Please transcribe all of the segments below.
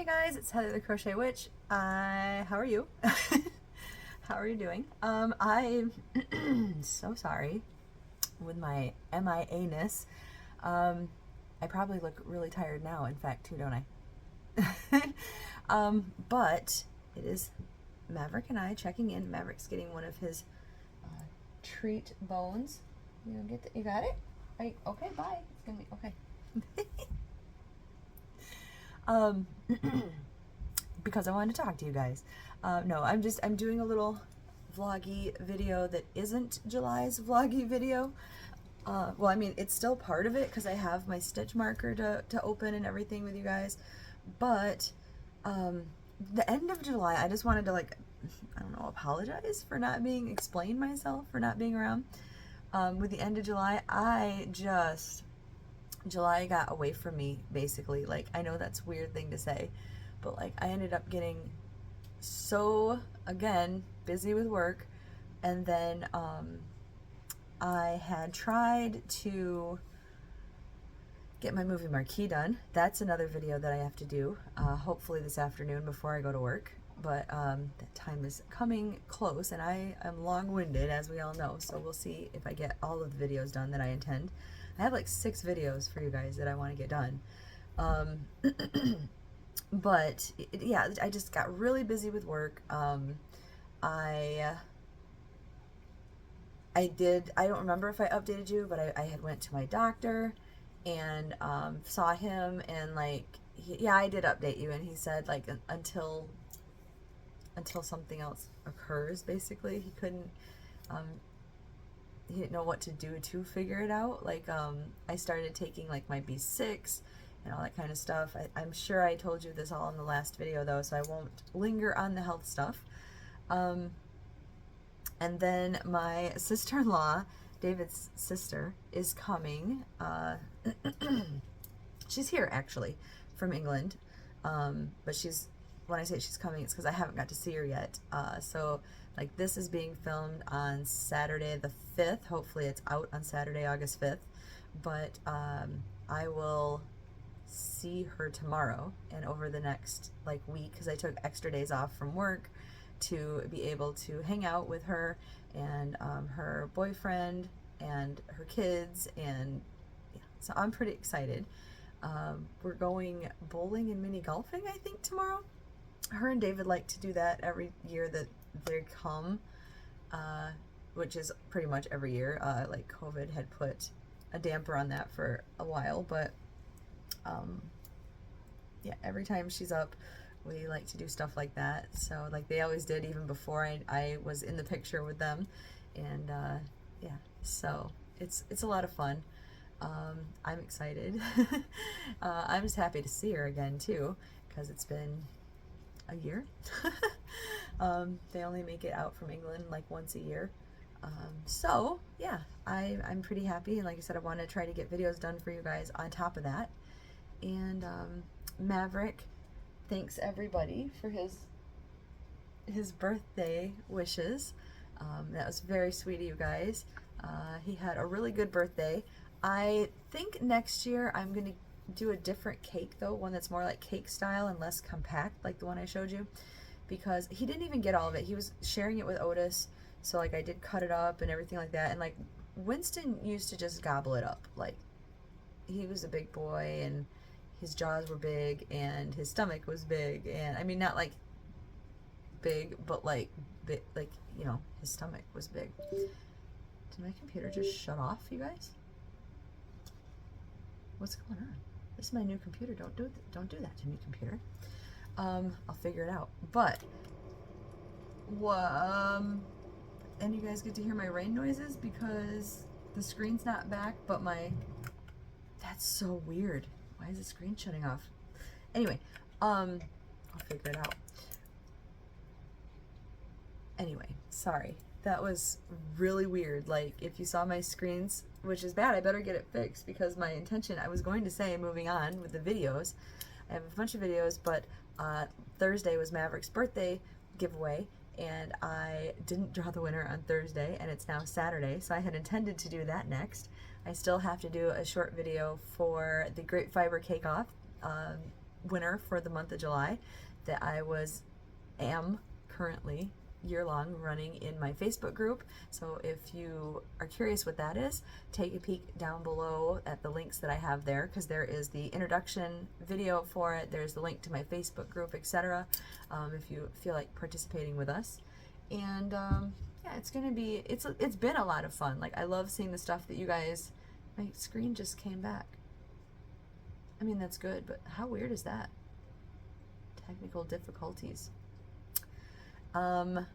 guys, it's Heather the Crochet Witch. How are you? How are you doing? I'm so sorry with my MIA-ness. I probably look really tired now, in fact, too, don't I? But it is Maverick and I checking in. Maverick's getting one of his treat bones. You got it? Okay, bye. It's gonna be okay. Because I wanted to talk to you guys. No, I'm doing a little vloggy video that isn't July's vloggy video. Well, I mean, it's still part of it because I have my stitch marker to open and everything with you guys. But the end of July, I just wanted to, like, I don't know, apologize for not explain myself for not being around. With the end of July, July got away from me, basically. Like, I know that's a weird thing to say, but like, I ended up getting so, again, busy with work, and then I had tried to get my movie marquee done. That's another video that I have to do, hopefully this afternoon before I go to work, but that time is coming close, and I am long-winded, as we all know, so we'll see if I get all of the videos done that I intend. I have like 6 videos for you guys that I want to get done. But yeah, I just got really busy with work. I don't remember if I updated you, but I had went to my doctor and saw him, and like, yeah, I did update you, and he said like until something else occurs, basically. He couldn't, he didn't know what to do to figure it out. Like, I started taking like my B6 and all that kind of stuff. I'm sure I told you this all in the last video though, so I won't linger on the health stuff. And then my sister-in-law, David's sister, is coming. She's here actually from England, but when I say she's coming, it's because I haven't got to see her yet. So like, this is being filmed on Saturday the 5th. Hopefully it's out on Saturday, August 5th. But I will see her tomorrow and over the next like week, because I took extra days off from work to be able to hang out with her and her boyfriend and her kids, and yeah, so I'm pretty excited. We're going bowling and mini golfing, I think, tomorrow. Her and David like to do that every year that they come, which is pretty much every year. Like, COVID had put a damper on that for a while, but yeah, every time she's up, we like to do stuff like that. So like, they always did even before I was in the picture with them, and yeah, so it's a lot of fun. I'm excited. I'm just happy to see her again too, because it's been a year. They only make it out from England like once a year. So yeah, I'm pretty happy, and like I said, I want to try to get videos done for you guys on top of that. And Maverick thanks everybody for his birthday wishes. That was very sweet of you guys. He had a really good birthday. I think next year I'm gonna do a different cake though, one that's more like cake style and less compact, like the one I showed you, because he didn't even get all of it. He was sharing it with Otis, so like, I did cut it up and everything like that, and like, Winston used to just gobble it up. Like, he was a big boy, and his jaws were big, and his stomach was big, and I mean, not like big, but like big, like, you know, his stomach was big. Did my computer just shut off, you guys? What's going on? This is my new computer. Don't do that to me, computer. I'll figure it out. But and you guys get to hear my rain noises because the screen's not back, but that's so weird. Why is the screen shutting off? Anyway, I'll figure it out. Anyway, sorry. That was really weird. Like, if you saw my screens, which is bad, I better get it fixed, because my intention, I was going to say, moving on with the videos. I have a bunch of videos, but Thursday was Maverick's birthday giveaway, and I didn't draw the winner on Thursday, and it's now Saturday, so I had intended to do that next. I still have to do a short video for the Grape Fiber Cake Off. winner for the month of July that I am currently year-long running in my Facebook group. So if you are curious what that is, take a peek down below at the links that I have there, because there is the introduction video for it, there's the link to my Facebook group, etc. If you feel like participating with us. And yeah, it's been a lot of fun. Like, I love seeing the stuff that you guys, my screen just came back. I mean, that's good, but how weird is that? Technical difficulties. How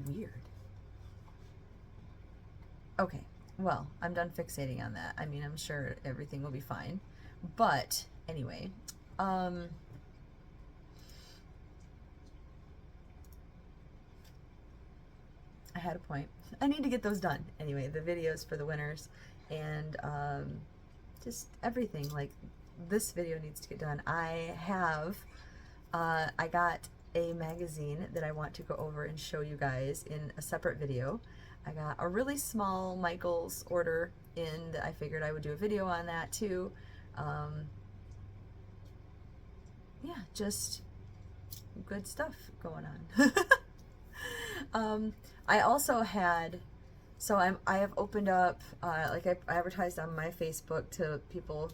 weird. Okay, well, I'm done fixating on that. I mean, I'm sure everything will be fine. But anyway, I had a point. I need to get those done. Anyway, the videos for the winners and just everything. Like, this video needs to get done. I got a magazine that I want to go over and show you guys in a separate video. I got a really small Michaels order in that I figured I would do a video on that too. Yeah, just good stuff going on. I also had, so I have opened up, like I advertised on my Facebook to people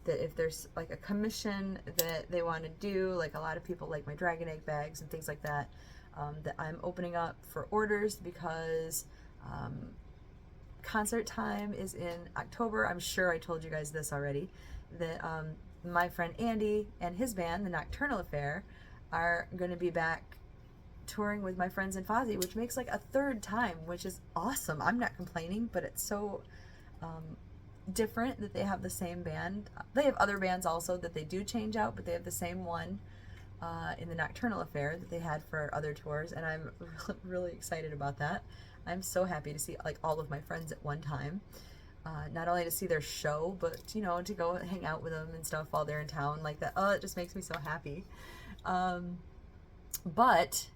that if there's like a commission that they want to do, like a lot of people like my dragon egg bags and things like that, that I'm opening up for orders, because concert time is in October. I'm sure I told you guys this already, that my friend Andy and his band, the Nocturnal Affair, are going to be back touring with my friends in Fozzy, which makes like a third time, which is awesome. I'm not complaining, but it's so different that they have the same band. They have other bands also that they do change out, but they have the same one in the Nocturnal Affair that they had for other tours, and I'm really excited about that. I'm so happy to see like all of my friends at one time. Not only to see their show, but you know, to go hang out with them and stuff while they're in town like that. Oh, it just makes me so happy. But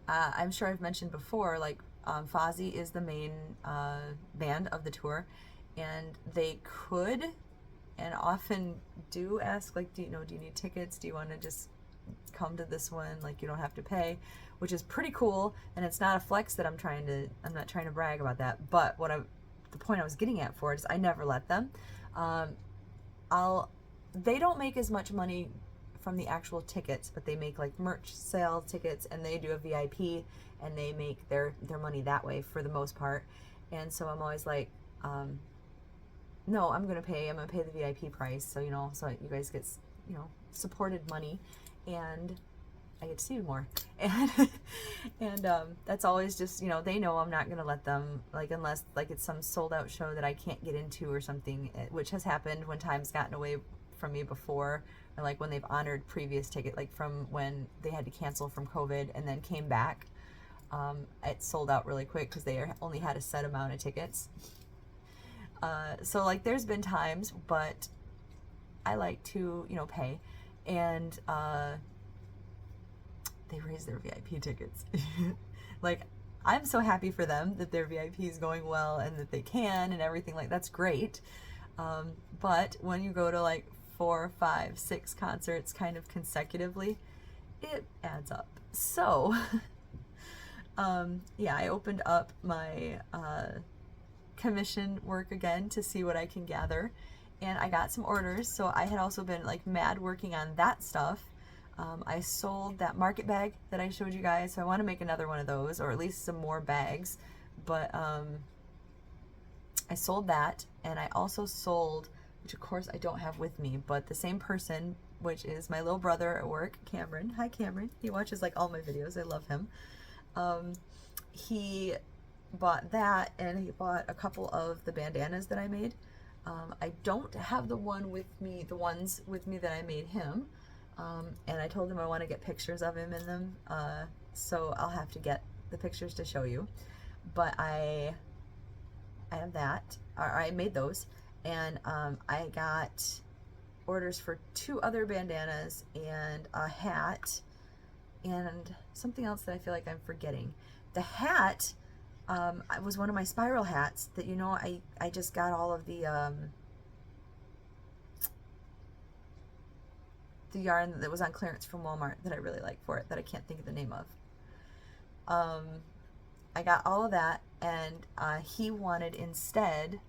I'm sure I've mentioned before, like Fozzy is the main band of the tour, and they could and often do ask, like, do you need tickets? Do you want to just come to this one? Like, you don't have to pay, which is pretty cool. And it's not a flex that I'm not trying to brag about that. But the point I was getting at for it is I never let them. They don't make as much money from the actual tickets, but they make like merch sale tickets, and they do a VIP, and they make their money that way for the most part. And so I'm always like, no, I'm gonna pay the VIP price, so so you guys get supported money, and I get to see you more. And that's always just, they know I'm not gonna let them, like, unless like it's some sold out show that I can't get into or something, which has happened when time's gotten away from me before, or like when they've honored previous ticket, like from when they had to cancel from COVID and then came back. It sold out really quick because they only had a set amount of tickets. So like there's been times, but I like to, pay, and they raise their VIP tickets. Like, I'm so happy for them that their VIP is going well and that they can and everything, like that's great. But when you go to like 4, 5, 6 concerts kind of consecutively, it adds up. So yeah, I opened up my commission work again to see what I can gather, and I got some orders. So I had also been like mad working on that stuff. I sold that market bag that I showed you guys, so I want to make another one of those, or at least some more bags. But I sold that, and I also sold, which of course I don't have with me, but the same person, which is my little brother at work, Cameron. Hi Cameron. He watches like all my videos. I love him. He bought that, and he bought a couple of the bandanas that I made. I don't have the ones with me that I made him, and I told him I want to get pictures of him in them, so I'll have to get the pictures to show you. But I have that, or I made those, and I got orders for 2 other bandanas and a hat and something else that I feel like I'm forgetting. The hat was one of my spiral hats that, I just got all of the the yarn that was on clearance from Walmart that I really like for it that I can't think of the name of. I got all of that, and he wanted instead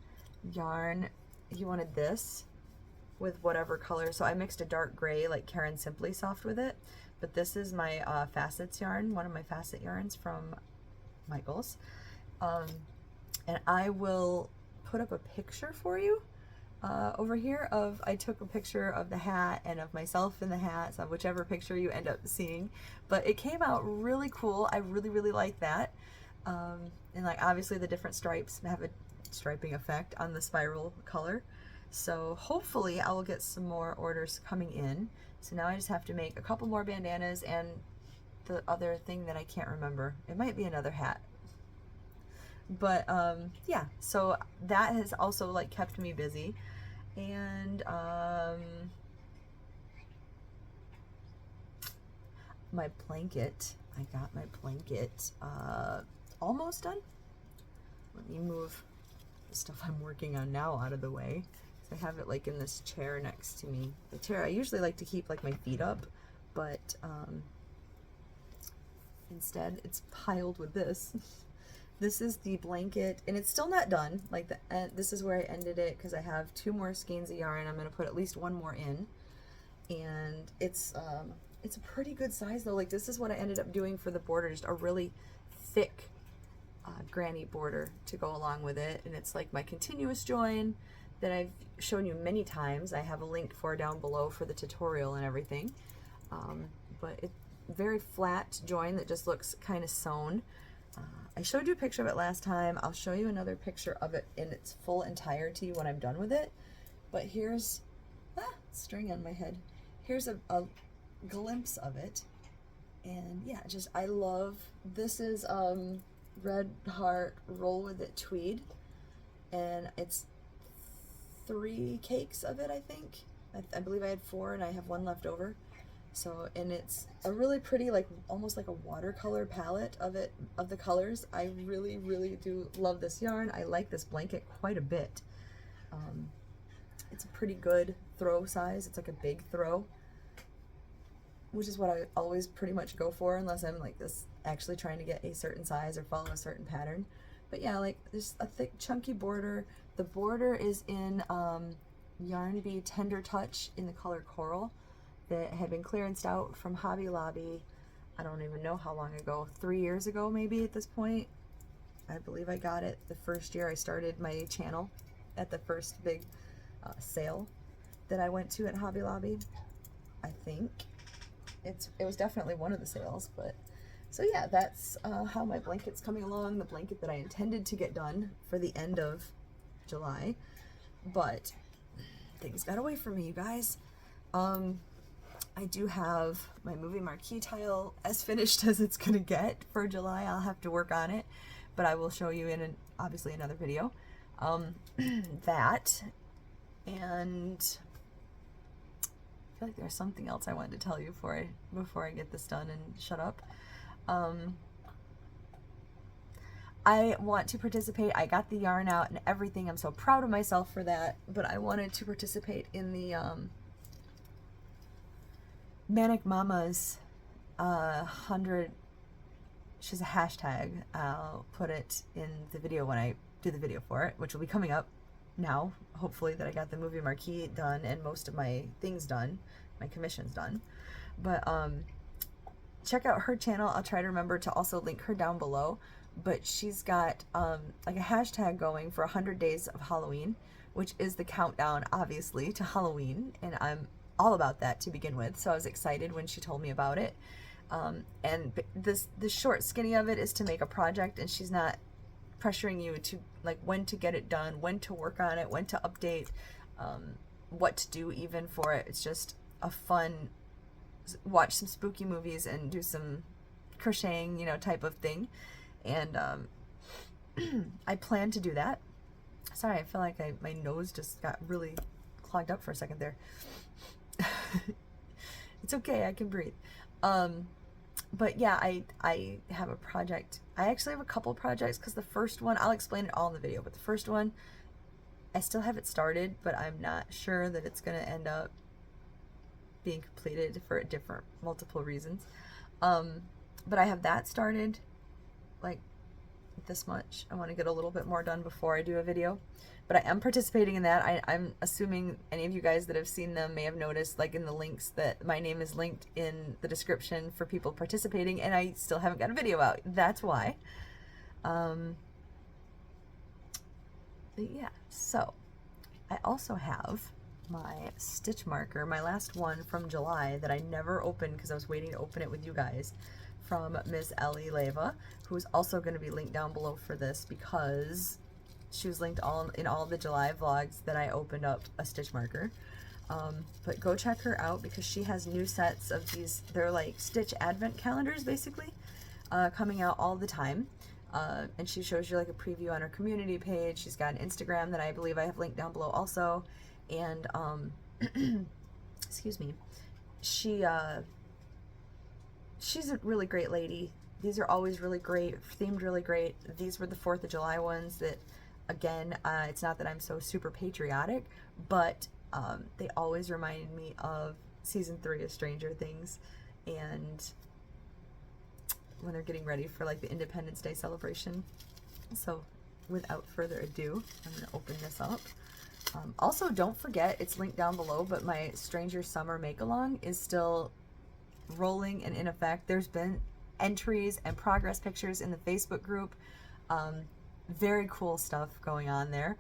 yarn. He wanted this with whatever color. So I mixed a dark gray like Karen Simply Soft with it. But this is my facets yarn, one of my facet yarns from Michaels. And I will put up a picture for you over here of, I took a picture of the hat and of myself in the hat, so whichever picture you end up seeing. But it came out really cool. I really, really like that. And like obviously the different stripes have a striping effect on the spiral color. So hopefully I will get some more orders coming in. So now I just have to make a couple more bandanas and the other thing that I can't remember. It might be another hat. But yeah, so that has also like kept me busy. And my blanket, I got my blanket almost done. Let me move the stuff I'm working on now out of the way. I have it like in this chair next to me. The chair I usually like to keep like my feet up, but instead it's piled with this. This is the blanket, and it's still not done. Like this is where I ended it because I have 2 more skeins of yarn. I'm gonna put at least 1 more in, and it's a pretty good size though. Like this is what I ended up doing for the border, just a really thick granny border to go along with it, and it's like my continuous join that I've shown you many times. I have a link for down below for the tutorial and everything. But it's very flat join that just looks kind of sewn. I showed you a picture of it last time. I'll show you another picture of it in its full entirety when I'm done with it. But here's string on my head. Here's a glimpse of it. And yeah, just I love, this is Red Heart Roll With It tweed, and it's 3 cakes of it, I think. I believe I had 4 and I have 1 left over. So, and it's a really pretty, like almost like a watercolor palette of it, of the colors. I really, really do love this yarn. I like this blanket quite a bit. It's a pretty good throw size. It's like a big throw, which is what I always pretty much go for unless I'm like this actually trying to get a certain size or follow a certain pattern. But yeah, like there's a thick chunky border. The border is in Yarn Bee Tender Touch in the color Coral that had been clearanced out from Hobby Lobby. I don't even know how long ago, 3 years ago maybe at this point. I believe I got it the first year I started my channel at the first big sale that I went to at Hobby Lobby. I think it was definitely one of the sales. But so yeah, that's how my blanket's coming along. The blanket that I intended to get done for the end of July, but things got away from me, you guys. I do have my movie marquee tile as finished as it's gonna get for July. I'll have to work on it, but I will show you in obviously another video. That, and I feel like there's something else I wanted to tell you before I get this done and shut up. I want to participate. I got the yarn out and everything. I'm so proud of myself for that, but I wanted to participate in the Manic Mama's 100, she's a hashtag. I'll put it in the video when I do the video for it, which will be coming up now, hopefully, that I got the movie marquee done and most of my things done, my commissions done. But check out her channel. I'll try to remember to also link her down below. But she's got like a hashtag going for 100 days of Halloween, which is the countdown, obviously, to Halloween, and I'm all about that to begin with, so I was excited when she told me about it. And the short skinny of it is to make a project, and she's not pressuring you to like when to get it done, when to work on it, when to update, what to do even for it. It's just a fun, watch some spooky movies and do some crocheting, you know, type of thing. And I plan to do that. Sorry, I feel like my nose just got really clogged up for a second there. It's okay, I can breathe. But yeah, I have a project. I actually have a couple projects because the first one, I'll explain it all in the video, but the first one, I still have it started, but I'm not sure that it's going to end up being completed for different multiple reasons. But I have that started like this much. I want to get a little bit more done before I do a video, but I am participating in that. I'm assuming any of you guys that have seen them may have noticed, like in the links, that my name is linked in the description for people participating, and I still haven't got a video out. That's why. Yeah, so I also have my stitch marker, my last one from July that I never opened because I was waiting to open it with you guys, from Miss Ellie Leva, who's also going to be linked down below for this because she was linked in all the July vlogs that I opened up a stitch marker. But go check her out because she has new sets of these. They're like stitch advent calendars basically, coming out all the time. And she shows you like a preview on her community page. She's got an Instagram that I believe I have linked down below also. And excuse me, she's a really great lady. These are always really great, themed really great. These were the 4th of July ones that, again, it's not that I'm so super patriotic, but they always reminded me of season 3 of Stranger Things, and when they're getting ready for like the Independence Day celebration. So without further ado, I'm going to open this up. Also, don't forget, it's linked down below, but my Stranger Summer make-along is still rolling and in effect. There's been entries and progress pictures in the Facebook group. Very cool stuff going on there.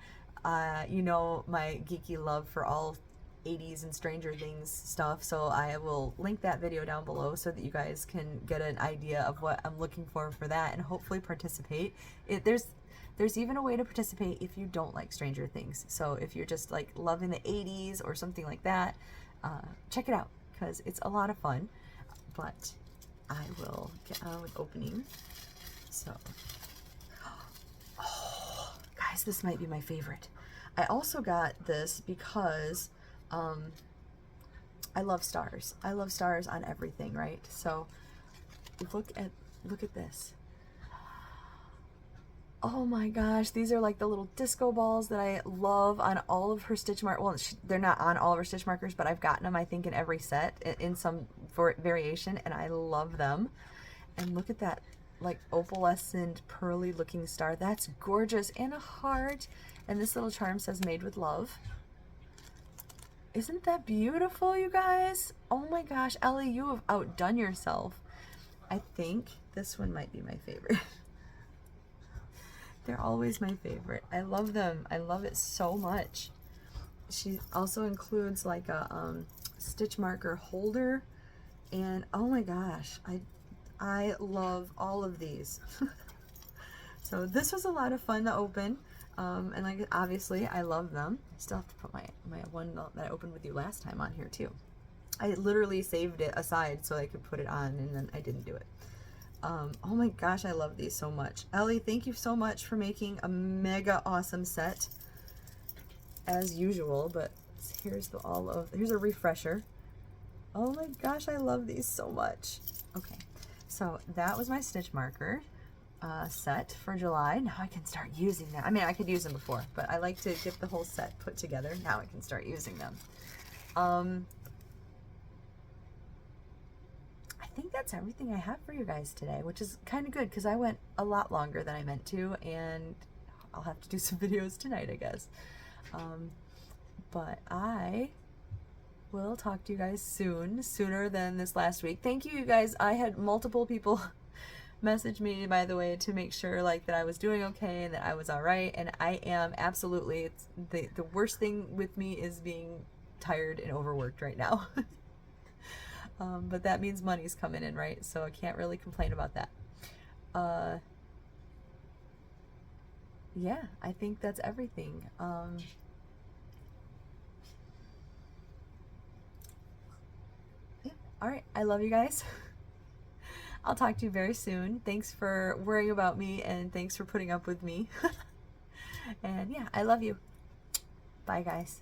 You know my geeky love for all 80s and Stranger Things stuff, so I will link that video down below so that you guys can get an idea of what I'm looking for that and hopefully participate. There's even a way to participate if you don't like Stranger Things. So if you're just like loving the 80s or something like that, check it out because it's a lot of fun. But I will get on with opening. So, oh, guys, this might be my favorite. I also got this because I love stars. I love stars on everything, right? So look at this. Oh my gosh, these are like the little disco balls that I love on all of her stitch markers. Well, they're not on all of her stitch markers, but I've gotten them, I think, in every set in some variation, and I love them. And look at that, like, opalescent, pearly looking star. That's gorgeous. And a heart. And this little charm says made with love. Isn't that beautiful, you guys? Oh my gosh, Ellie, you have outdone yourself. I think this one might be my favorite. They're always my favorite. I love them. I love it so much. She also includes like a stitch marker holder, and oh my gosh, I love all of these. So this was a lot of fun to open, and like obviously I love them. I still have to put my one that I opened with you last time on here too. I literally saved it aside so I could put it on, and then I didn't do it. Oh my gosh, I love these so much. Ellie, thank you so much for making a mega awesome set as usual, but here's here's a refresher. Oh my gosh, I love these so much. Okay, so that was my stitch marker set for July. Now I can start using them. I mean, I could use them before, but I like to get the whole set put together. Now I can start using them. I think that's everything I have for you guys today, which is kind of good because I went a lot longer than I meant to, and I'll have to do some videos tonight, I guess. But I will talk to you guys soon, sooner than this last week. Thank you, you guys. I had multiple people message me, by the way, to make sure like that I was doing okay and that I was all right, and I am absolutely. It's the worst thing with me is being tired and overworked right now. But that means money's coming in, right? So I can't really complain about that. Yeah, I think that's everything. Yeah, all right. I love you guys. I'll talk to you very soon. Thanks for worrying about me, and thanks for putting up with me. And yeah, I love you. Bye, guys.